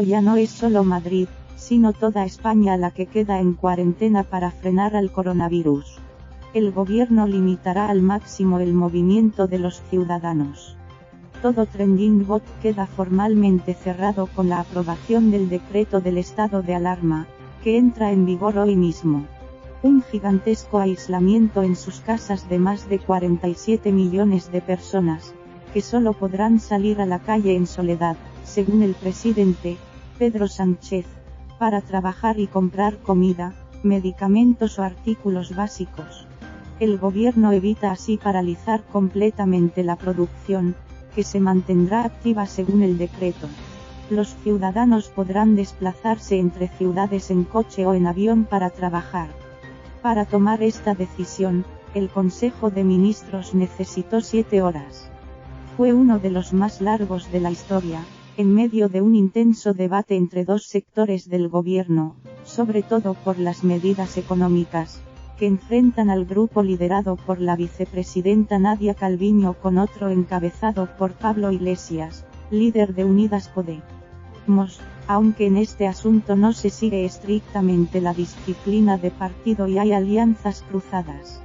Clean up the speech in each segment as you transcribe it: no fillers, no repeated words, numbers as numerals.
Ya no es solo Madrid, sino toda España la que queda en cuarentena para frenar al coronavirus. El gobierno limitará al máximo el movimiento de los ciudadanos. Todo Trending Bot queda formalmente cerrado con la aprobación del decreto del estado de alarma, que entra en vigor hoy mismo. Un gigantesco aislamiento en sus casas de más de 47 millones de personas, que solo podrán salir a la calle en soledad, según el presidente, Pedro Sánchez, para trabajar y comprar comida, medicamentos o artículos básicos. El gobierno evita así paralizar completamente la producción, que se mantendrá activa según el decreto. Los ciudadanos podrán desplazarse entre ciudades en coche o en avión para trabajar. Para tomar esta decisión, el Consejo de Ministros necesitó 7 horas. Fue uno de los más largos de la historia, en medio de un intenso debate entre dos sectores del gobierno, sobre todo por las medidas económicas, que enfrentan al grupo liderado por la vicepresidenta Nadia Calviño con otro encabezado por Pablo Iglesias, líder de Unidas Podemos, aunque en este asunto no se sigue estrictamente la disciplina de partido y hay alianzas cruzadas.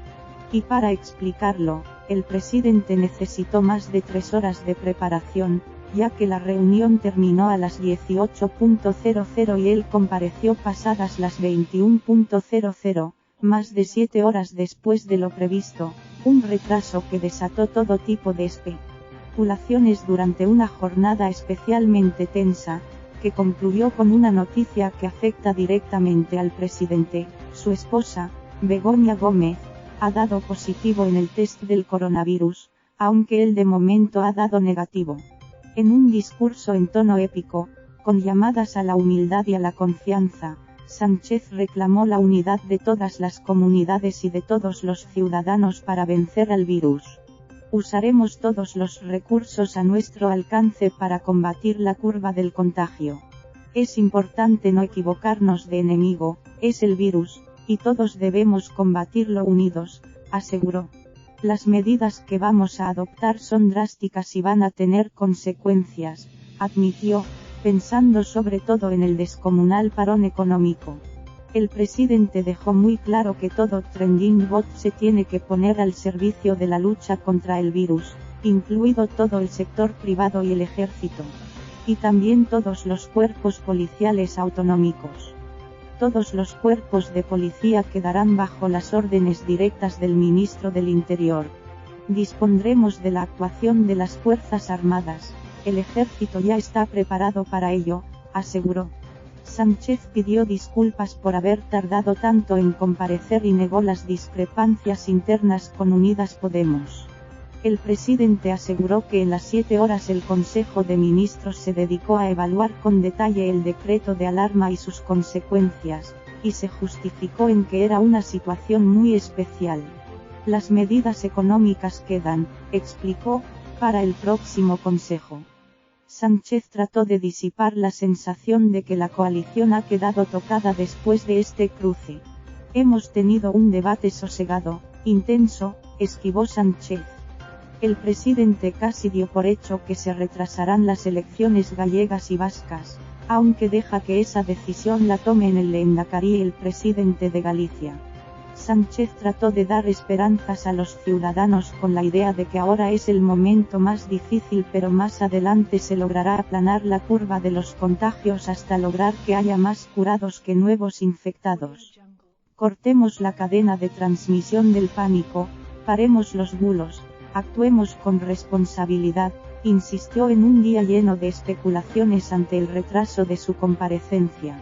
Y para explicarlo, el presidente necesitó más de 3 horas de preparación, ya que la reunión terminó a las 18:00 y él compareció pasadas las 21:00, más de 7 horas después de lo previsto, un retraso que desató todo tipo de especulaciones durante una jornada especialmente tensa, que concluyó con una noticia que afecta directamente al presidente. Su esposa, Begoña Gómez, ha dado positivo en el test del coronavirus, aunque él de momento ha dado negativo. En un discurso en tono épico, con llamadas a la humildad y a la confianza, Sánchez reclamó la unidad de todas las comunidades y de todos los ciudadanos para vencer al virus. Usaremos todos los recursos a nuestro alcance para combatir la curva del contagio. Es importante no equivocarnos de enemigo, es el virus, y todos debemos combatirlo unidos, aseguró. Las medidas que vamos a adoptar son drásticas y van a tener consecuencias, admitió, pensando sobre todo en el descomunal parón económico. El presidente dejó muy claro que todo Trending Bot se tiene que poner al servicio de la lucha contra el virus, incluido todo el sector privado y el ejército. Y también todos los cuerpos policiales autonómicos. Todos los cuerpos de policía quedarán bajo las órdenes directas del ministro del Interior. Dispondremos de la actuación de las Fuerzas Armadas. El ejército ya está preparado para ello, aseguró. Sánchez pidió disculpas por haber tardado tanto en comparecer y negó las discrepancias internas con Unidas Podemos. El presidente aseguró que en las 7 horas el Consejo de Ministros se dedicó a evaluar con detalle el decreto de alarma y sus consecuencias, y se justificó en que era una situación muy especial. Las medidas económicas quedan, explicó, para el próximo Consejo. Sánchez trató de disipar la sensación de que la coalición ha quedado tocada después de este cruce. Hemos tenido un debate sosegado, intenso, esquivó Sánchez. El presidente casi dio por hecho que se retrasarán las elecciones gallegas y vascas, aunque deja que esa decisión la tomen el Lehendakari y el presidente de Galicia. Sánchez trató de dar esperanzas a los ciudadanos con la idea de que ahora es el momento más difícil, pero más adelante se logrará aplanar la curva de los contagios hasta lograr que haya más curados que nuevos infectados. Cortemos la cadena de transmisión del pánico, paremos los bulos, actuemos con responsabilidad, insistió en un día lleno de especulaciones ante el retraso de su comparecencia.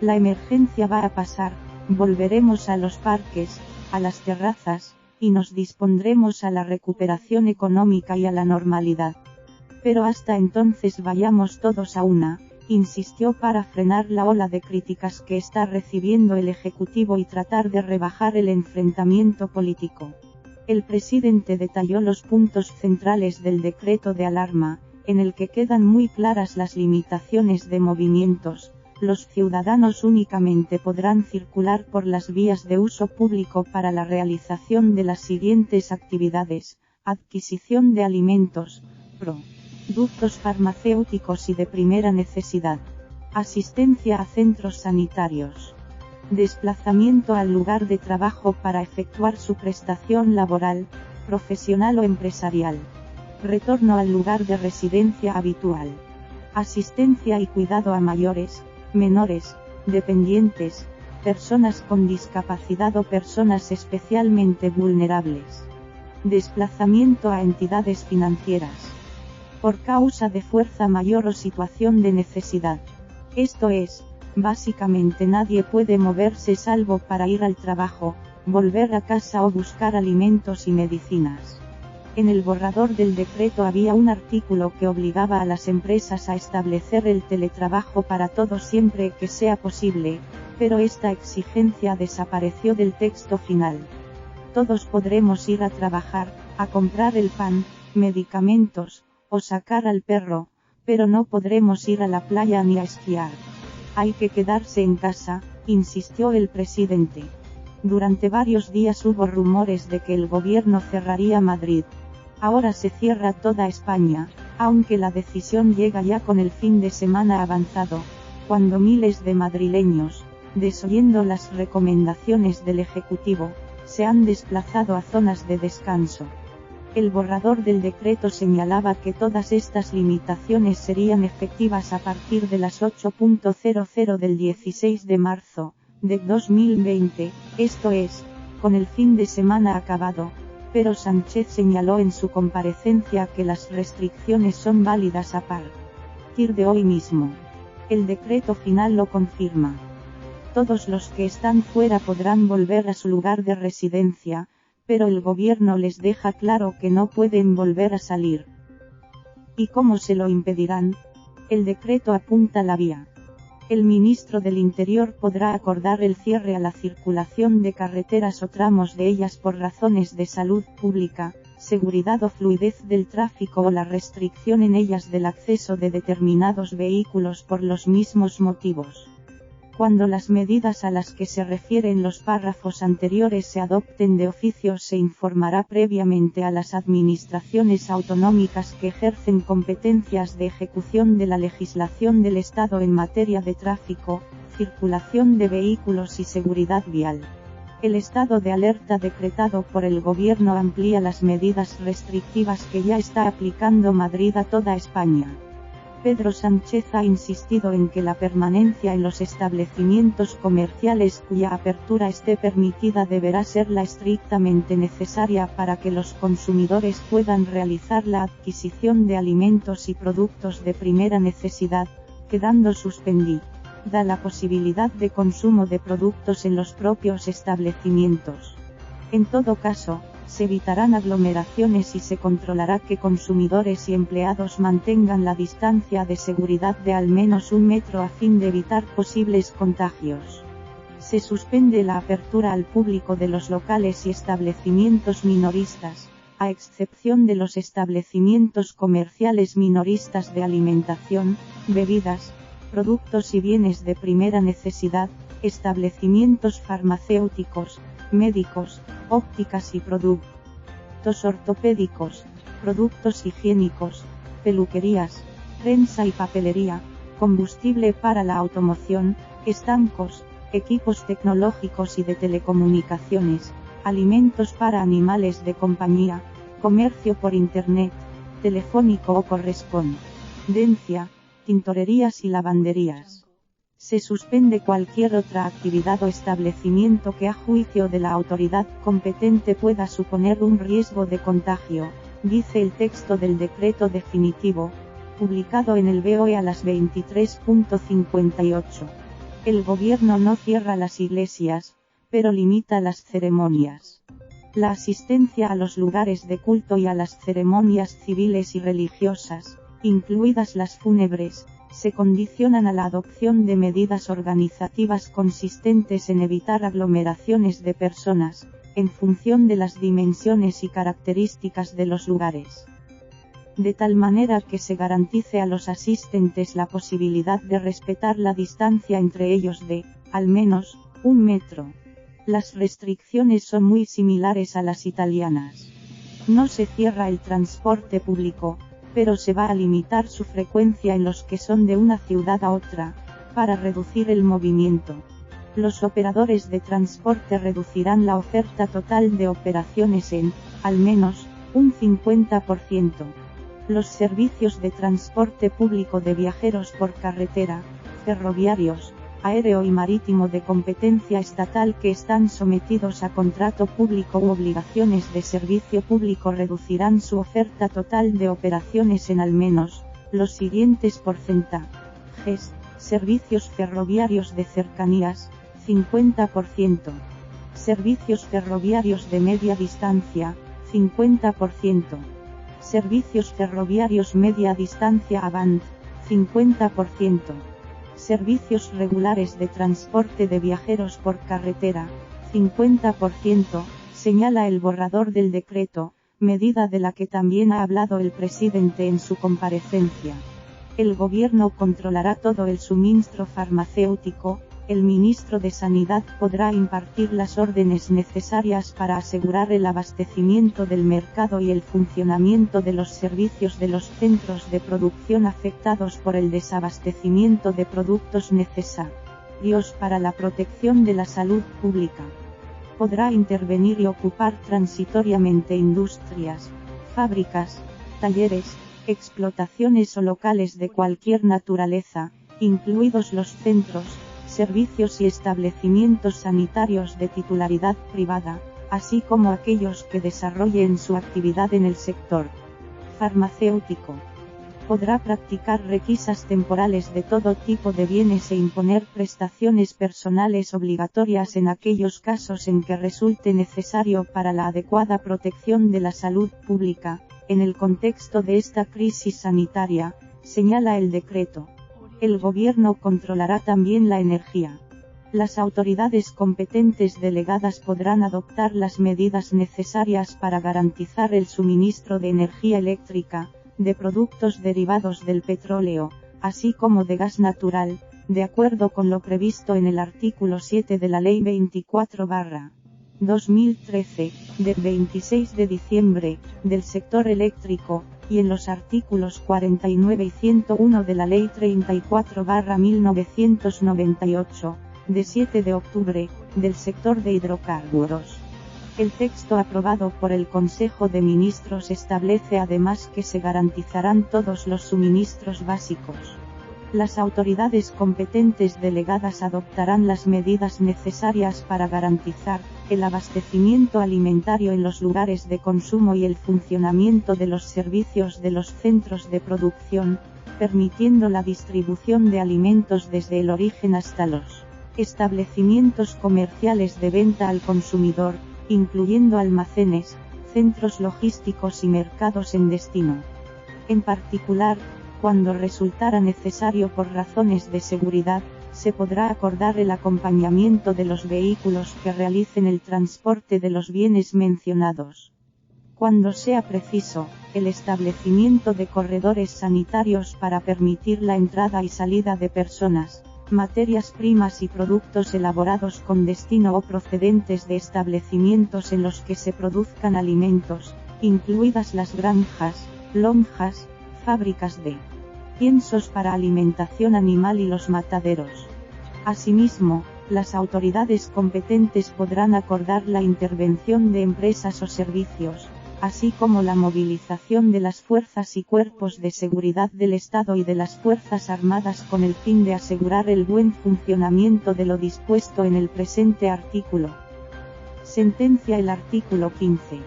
La emergencia va a pasar. Volveremos a los parques, a las terrazas, y nos dispondremos a la recuperación económica y a la normalidad. Pero hasta entonces vayamos todos a una, insistió para frenar la ola de críticas que está recibiendo el Ejecutivo y tratar de rebajar el enfrentamiento político. El presidente detalló los puntos centrales del decreto de alarma, en el que quedan muy claras las limitaciones de movimientos. Los ciudadanos únicamente podrán circular por las vías de uso público para la realización de las siguientes actividades: adquisición de alimentos, productos farmacéuticos y de primera necesidad, Asistencia a centros sanitarios. Desplazamiento al lugar de trabajo para efectuar su prestación laboral, profesional o empresarial. Retorno al lugar de residencia habitual. Asistencia y cuidado a mayores, menores, dependientes, personas con discapacidad o personas especialmente vulnerables. Desplazamiento a entidades financieras. Por causa de fuerza mayor o situación de necesidad. Esto es, básicamente nadie puede moverse salvo para ir al trabajo, volver a casa o buscar alimentos y medicinas. En el borrador del decreto había un artículo que obligaba a las empresas a establecer el teletrabajo para todos siempre que sea posible, pero esta exigencia desapareció del texto final. Todos podremos ir a trabajar, a comprar el pan, medicamentos, o sacar al perro, pero no podremos ir a la playa ni a esquiar. Hay que quedarse en casa, insistió el presidente. Durante varios días hubo rumores de que el gobierno cerraría Madrid. Ahora se cierra toda España, aunque la decisión llega ya con el fin de semana avanzado, cuando miles de madrileños, desoyendo las recomendaciones del Ejecutivo, se han desplazado a zonas de descanso. El borrador del decreto señalaba que todas estas limitaciones serían efectivas a partir de las 8:00 del 16 de marzo, de 2020, esto es, con el fin de semana acabado, pero Sánchez señaló en su comparecencia que las restricciones son válidas a partir de hoy mismo. El decreto final lo confirma. Todos los que están fuera podrán volver a su lugar de residencia, pero el gobierno les deja claro que no pueden volver a salir. ¿Y cómo se lo impedirán? El decreto apunta la vía. El ministro del Interior podrá acordar el cierre a la circulación de carreteras o tramos de ellas por razones de salud pública, seguridad o fluidez del tráfico o la restricción en ellas del acceso de determinados vehículos por los mismos motivos. Cuando las medidas a las que se refieren los párrafos anteriores se adopten de oficio, se informará previamente a las administraciones autonómicas que ejercen competencias de ejecución de la legislación del Estado en materia de tráfico, circulación de vehículos y seguridad vial. El estado de alerta decretado por el Gobierno amplía las medidas restrictivas que ya está aplicando Madrid a toda España. Pedro Sánchez ha insistido en que la permanencia en los establecimientos comerciales cuya apertura esté permitida deberá ser la estrictamente necesaria para que los consumidores puedan realizar la adquisición de alimentos y productos de primera necesidad, quedando suspendida la posibilidad de consumo de productos en los propios establecimientos. En todo caso, se evitarán aglomeraciones y se controlará que consumidores y empleados mantengan la distancia de seguridad de al menos 1 metro a fin de evitar posibles contagios. Se suspende la apertura al público de los locales y establecimientos minoristas, a excepción de los establecimientos comerciales minoristas de alimentación, bebidas, productos y bienes de primera necesidad, establecimientos farmacéuticos, médicos, ópticas y productos ortopédicos, productos higiénicos, peluquerías, prensa y papelería, combustible para la automoción, estancos, equipos tecnológicos y de telecomunicaciones, alimentos para animales de compañía, comercio por internet, telefónico o correspondencia, tintorerías y lavanderías. Se suspende cualquier otra actividad o establecimiento que a juicio de la autoridad competente pueda suponer un riesgo de contagio, dice el texto del decreto definitivo, publicado en el BOE a las 23:58. El gobierno no cierra las iglesias, pero limita las ceremonias. La asistencia a los lugares de culto y a las ceremonias civiles y religiosas, incluidas las fúnebres, se condicionan a la adopción de medidas organizativas consistentes en evitar aglomeraciones de personas, en función de las dimensiones y características de los lugares. De tal manera que se garantice a los asistentes la posibilidad de respetar la distancia entre ellos de, al menos, 1 metro. Las restricciones son muy similares a las italianas. No se cierra el transporte público, pero se va a limitar su frecuencia en los que son de una ciudad a otra, para reducir el movimiento. Los operadores de transporte reducirán la oferta total de operaciones en, al menos, un 50%. Los servicios de transporte público de viajeros por carretera, ferroviarios, aéreo y marítimo de competencia estatal que están sometidos a contrato público u obligaciones de servicio público reducirán su oferta total de operaciones en al menos, los siguientes porcentajes: servicios ferroviarios de cercanías, 50%. Servicios ferroviarios de media distancia, 50%. Servicios ferroviarios media distancia Avant, 50%. Servicios regulares de transporte de viajeros por carretera, 50%, señala el borrador del decreto, medida de la que también ha hablado el presidente en su comparecencia. El gobierno controlará todo el suministro farmacéutico. El ministro de Sanidad podrá impartir las órdenes necesarias para asegurar el abastecimiento del mercado y el funcionamiento de los servicios de los centros de producción afectados por el desabastecimiento de productos necesarios para la protección de la salud pública. Podrá intervenir y ocupar transitoriamente industrias, fábricas, talleres, explotaciones o locales de cualquier naturaleza, incluidos los centros, servicios y establecimientos sanitarios de titularidad privada, así como aquellos que desarrollen su actividad en el sector farmacéutico. Podrá practicar requisas temporales de todo tipo de bienes e imponer prestaciones personales obligatorias en aquellos casos en que resulte necesario para la adecuada protección de la salud pública, en el contexto de esta crisis sanitaria, señala el decreto. El gobierno controlará también la energía. Las autoridades competentes delegadas podrán adoptar las medidas necesarias para garantizar el suministro de energía eléctrica, de productos derivados del petróleo, así como de gas natural, de acuerdo con lo previsto en el artículo 7 de la Ley 24/2013, de 26 de diciembre, del sector eléctrico, y en los artículos 49 y 101 de la Ley 34/1998, de 7 de octubre, del sector de hidrocarburos. El texto aprobado por el Consejo de Ministros establece además que se garantizarán todos los suministros básicos. Las autoridades competentes delegadas adoptarán las medidas necesarias para garantizar el abastecimiento alimentario en los lugares de consumo y el funcionamiento de los servicios de los centros de producción, permitiendo la distribución de alimentos desde el origen hasta los establecimientos comerciales de venta al consumidor, incluyendo almacenes, centros logísticos y mercados en destino. En particular, cuando resultara necesario por razones de seguridad, se podrá acordar el acompañamiento de los vehículos que realicen el transporte de los bienes mencionados. Cuando sea preciso, el establecimiento de corredores sanitarios para permitir la entrada y salida de personas, materias primas y productos elaborados con destino o procedentes de establecimientos en los que se produzcan alimentos, incluidas las granjas, lonjas, fábricas de piensos para alimentación animal y los mataderos. Asimismo, las autoridades competentes podrán acordar la intervención de empresas o servicios, así como la movilización de las fuerzas y cuerpos de seguridad del Estado y de las Fuerzas Armadas con el fin de asegurar el buen funcionamiento de lo dispuesto en el presente artículo. Sentencia el artículo 15.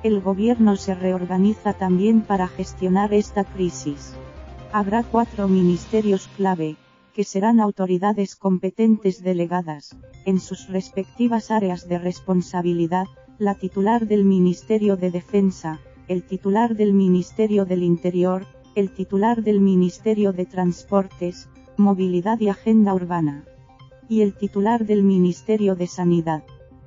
El gobierno se reorganiza también para gestionar esta crisis. Habrá 4 ministerios clave, que serán autoridades competentes delegadas, en sus respectivas áreas de responsabilidad: la titular del Ministerio de Defensa, el titular del Ministerio del Interior, el titular del Ministerio de Transportes, Movilidad y Agenda Urbana, y el titular del Ministerio de Sanidad.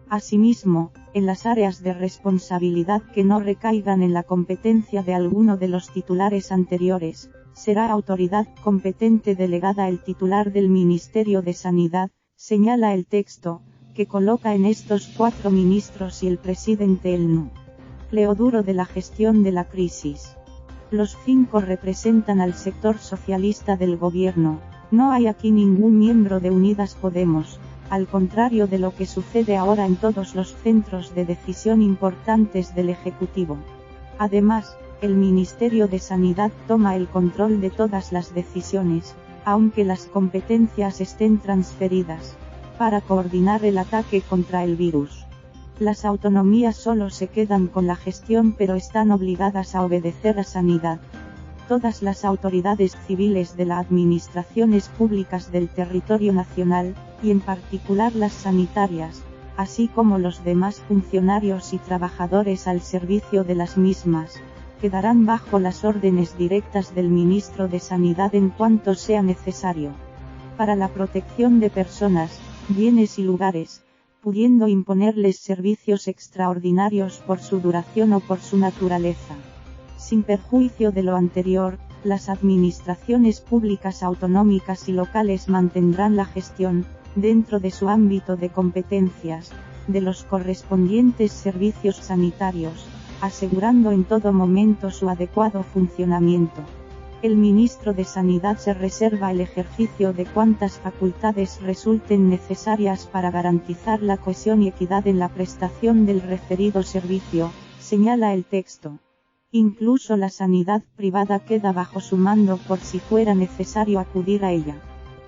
Asimismo, en las áreas de responsabilidad que no recaigan en la competencia de alguno de los titulares anteriores, será autoridad competente delegada el titular del Ministerio de Sanidad, señala el texto, que coloca en estos 4 ministros y el presidente el núcleo duro de la gestión de la crisis. Los 5 representan al sector socialista del gobierno, No hay aquí ningún miembro de Unidas Podemos, al contrario de lo que sucede ahora en todos los centros de decisión importantes del Ejecutivo. Además, el Ministerio de Sanidad toma el control de todas las decisiones, aunque las competencias estén transferidas, para coordinar el ataque contra el virus. Las autonomías solo se quedan con la gestión, pero están obligadas a obedecer a Sanidad. Todas las autoridades civiles de las administraciones públicas del territorio nacional, y en particular las sanitarias, así como los demás funcionarios y trabajadores al servicio de las mismas, quedarán bajo las órdenes directas del Ministro de Sanidad en cuanto sea necesario. Para la protección de personas, bienes y lugares, pudiendo imponerles servicios extraordinarios por su duración o por su naturaleza. Sin perjuicio de lo anterior, las administraciones públicas autonómicas y locales mantendrán la gestión, dentro de su ámbito de competencias, de los correspondientes servicios sanitarios, asegurando en todo momento su adecuado funcionamiento. El ministro de Sanidad se reserva el ejercicio de cuantas facultades resulten necesarias para garantizar la cohesión y equidad en la prestación del referido servicio, señala el texto. Incluso la sanidad privada queda bajo su mando por si fuera necesario acudir a ella.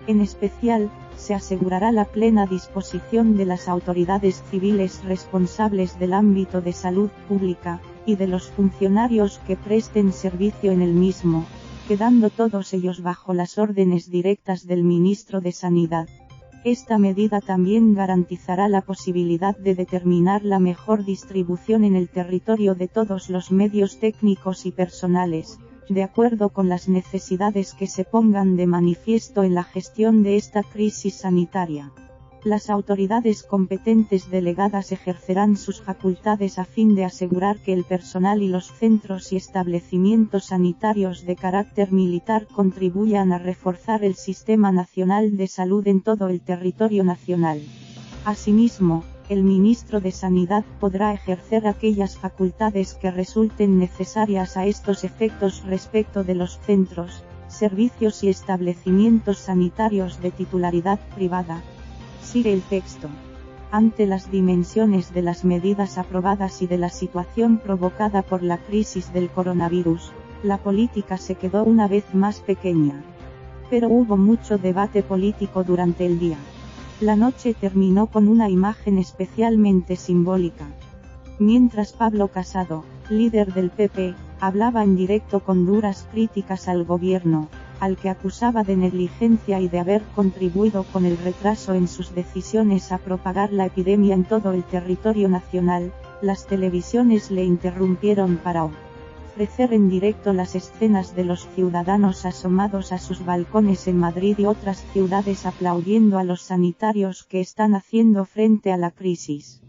En especial, se asegurará la plena disposición de las autoridades civiles responsables del ámbito de salud pública, y de los funcionarios que presten servicio en el mismo, quedando todos ellos bajo las órdenes directas del ministro de Sanidad. Esta medida también garantizará la posibilidad de determinar la mejor distribución en el territorio de todos los medios técnicos y personales, de acuerdo con las necesidades que se pongan de manifiesto en la gestión de esta crisis sanitaria. Las autoridades competentes delegadas ejercerán sus facultades a fin de asegurar que el personal y los centros y establecimientos sanitarios de carácter militar contribuyan a reforzar el Sistema Nacional de Salud en todo el territorio nacional. Asimismo, el ministro de Sanidad podrá ejercer aquellas facultades que resulten necesarias a estos efectos respecto de los centros, servicios y establecimientos sanitarios de titularidad privada. Sigue el texto. Ante las dimensiones de las medidas aprobadas y de la situación provocada por la crisis del coronavirus, la política se quedó una vez más pequeña. Pero hubo mucho debate político durante el día. La noche terminó con una imagen especialmente simbólica. Mientras Pablo Casado, líder del PP, hablaba en directo con duras críticas al gobierno, al que acusaba de negligencia y de haber contribuido con el retraso en sus decisiones a propagar la epidemia en todo el territorio nacional, las televisiones le interrumpieron para ofrecer en directo las escenas de los ciudadanos asomados a sus balcones en Madrid y otras ciudades aplaudiendo a los sanitarios que están haciendo frente a la crisis.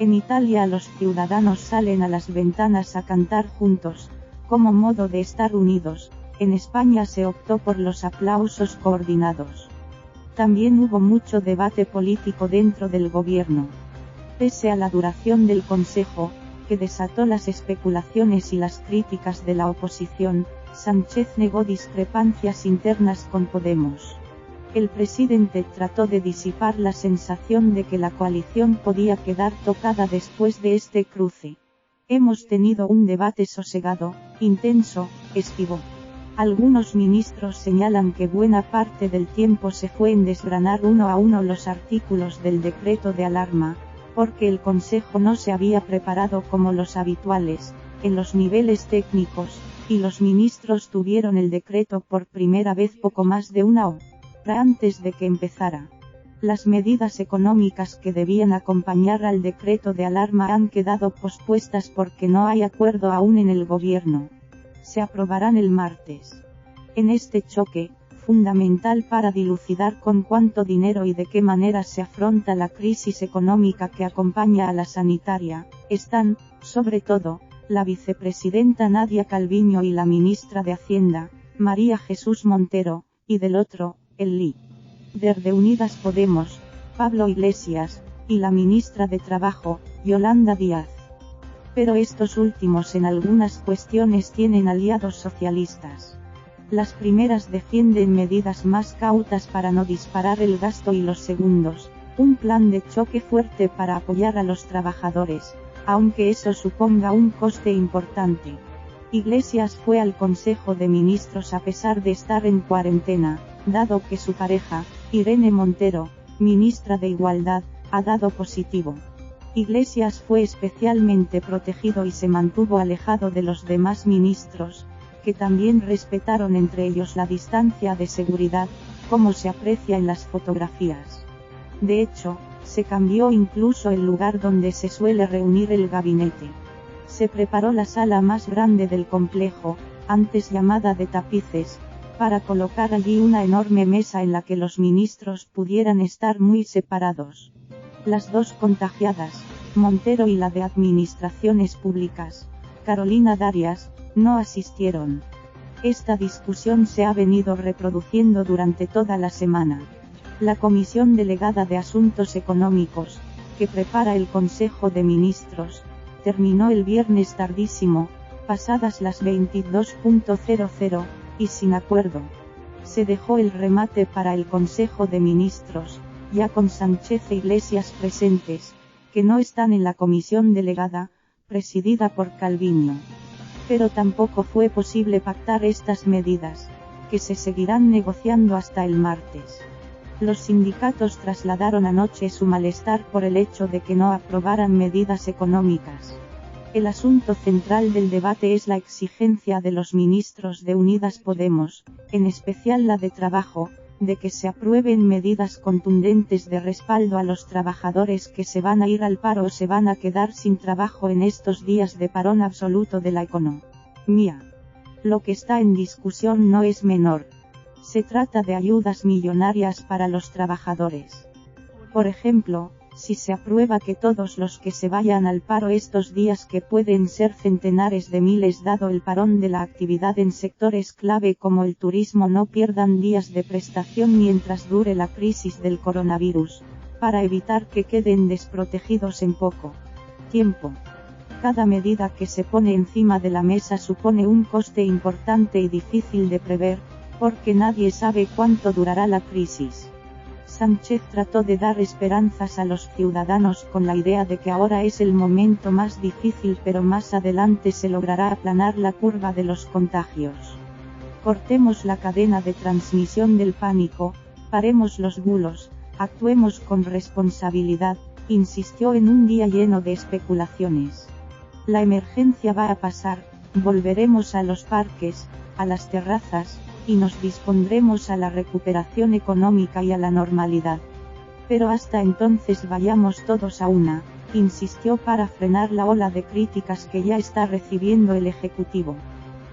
En Italia los ciudadanos salen a las ventanas a cantar juntos, como modo de estar unidos. En España se optó por los aplausos coordinados. También hubo mucho debate político dentro del gobierno. Pese a la duración del Consejo, que desató las especulaciones y las críticas de la oposición, Sánchez negó discrepancias internas con Podemos. El presidente trató de disipar la sensación de que la coalición podía quedar tocada después de este cruce. Hemos tenido un debate sosegado, intenso, esquivo. Algunos ministros señalan que buena parte del tiempo se fue en desgranar uno a uno los artículos del decreto de alarma, porque el Consejo no se había preparado como los habituales, en los niveles técnicos, y los ministros tuvieron el decreto por primera vez poco más de una hora antes de que empezara. Las medidas económicas que debían acompañar al decreto de alarma han quedado pospuestas porque no hay acuerdo aún en el gobierno. Se aprobarán el martes. En este choque, fundamental para dilucidar con cuánto dinero y de qué manera se afronta la crisis económica que acompaña a la sanitaria, están, sobre todo, la vicepresidenta Nadia Calviño y la ministra de Hacienda, María Jesús Montero, y del otro, el líder de Unidas Podemos, Pablo Iglesias, y la ministra de Trabajo, Yolanda Díaz. Pero estos últimos en algunas cuestiones tienen aliados socialistas. Las primeras defienden medidas más cautas para no disparar el gasto y los segundos, un plan de choque fuerte para apoyar a los trabajadores, aunque eso suponga un coste importante. Iglesias fue al Consejo de Ministros a pesar de estar en cuarentena, dado que su pareja, Irene Montero, ministra de Igualdad, ha dado positivo. Iglesias fue especialmente protegido y se mantuvo alejado de los demás ministros, que también respetaron entre ellos la distancia de seguridad, como se aprecia en las fotografías. De hecho, se cambió incluso el lugar donde se suele reunir el gabinete. Se preparó la sala más grande del complejo, antes llamada de tapices, para colocar allí una enorme mesa en la que los ministros pudieran estar muy separados. Las dos contagiadas, Montero y la de Administraciones Públicas, Carolina Darias, no asistieron. Esta discusión se ha venido reproduciendo durante toda la semana. La Comisión Delegada de Asuntos Económicos, que prepara el Consejo de Ministros, terminó el viernes tardísimo, pasadas las 22:00, y sin acuerdo. Se dejó el remate para el Consejo de Ministros, ya con Sánchez e Iglesias presentes, que no están en la comisión delegada, presidida por Calviño. Pero tampoco fue posible pactar estas medidas, que se seguirán negociando hasta el martes. Los sindicatos trasladaron anoche su malestar por el hecho de que no aprobaran medidas económicas. El asunto central del debate es la exigencia de los ministros de Unidas Podemos, en especial la de Trabajo, de que se aprueben medidas contundentes de respaldo a los trabajadores que se van a ir al paro o se van a quedar sin trabajo en estos días de parón absoluto de la economía. Lo que está en discusión no es menor. Se trata de ayudas millonarias para los trabajadores. Por ejemplo, si se aprueba que todos los que se vayan al paro estos días, que pueden ser centenares de miles dado el parón de la actividad en sectores clave como el turismo, no pierdan días de prestación mientras dure la crisis del coronavirus, para evitar que queden desprotegidos en poco tiempo. Cada medida que se pone encima de la mesa supone un coste importante y difícil de prever, porque nadie sabe cuánto durará la crisis. Sánchez trató de dar esperanzas a los ciudadanos con la idea de que ahora es el momento más difícil, pero más adelante se logrará aplanar la curva de los contagios. Cortemos la cadena de transmisión del pánico, paremos los bulos, actuemos con responsabilidad, insistió en un día lleno de especulaciones. La emergencia va a pasar, volveremos a los parques, a las terrazas, y nos dispondremos a la recuperación económica y a la normalidad. Pero hasta entonces vayamos todos a una, insistió para frenar la ola de críticas que ya está recibiendo el Ejecutivo.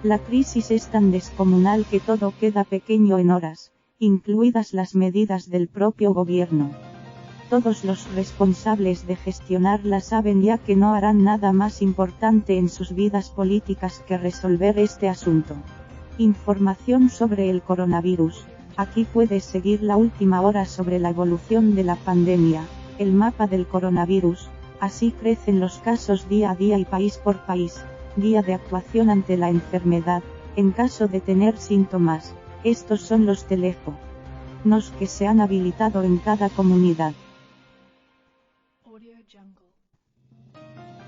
La crisis es tan descomunal que todo queda pequeño en horas, incluidas las medidas del propio gobierno. Todos los responsables de gestionarla saben ya que no harán nada más importante en sus vidas políticas que resolver este asunto. Información sobre el coronavirus. Aquí puedes seguir la última hora sobre la evolución de la pandemia, el mapa del coronavirus, así crecen los casos día a día y país por país, guía de actuación ante la enfermedad, en caso de tener síntomas. Estos son los teléfonos que se han habilitado en cada comunidad.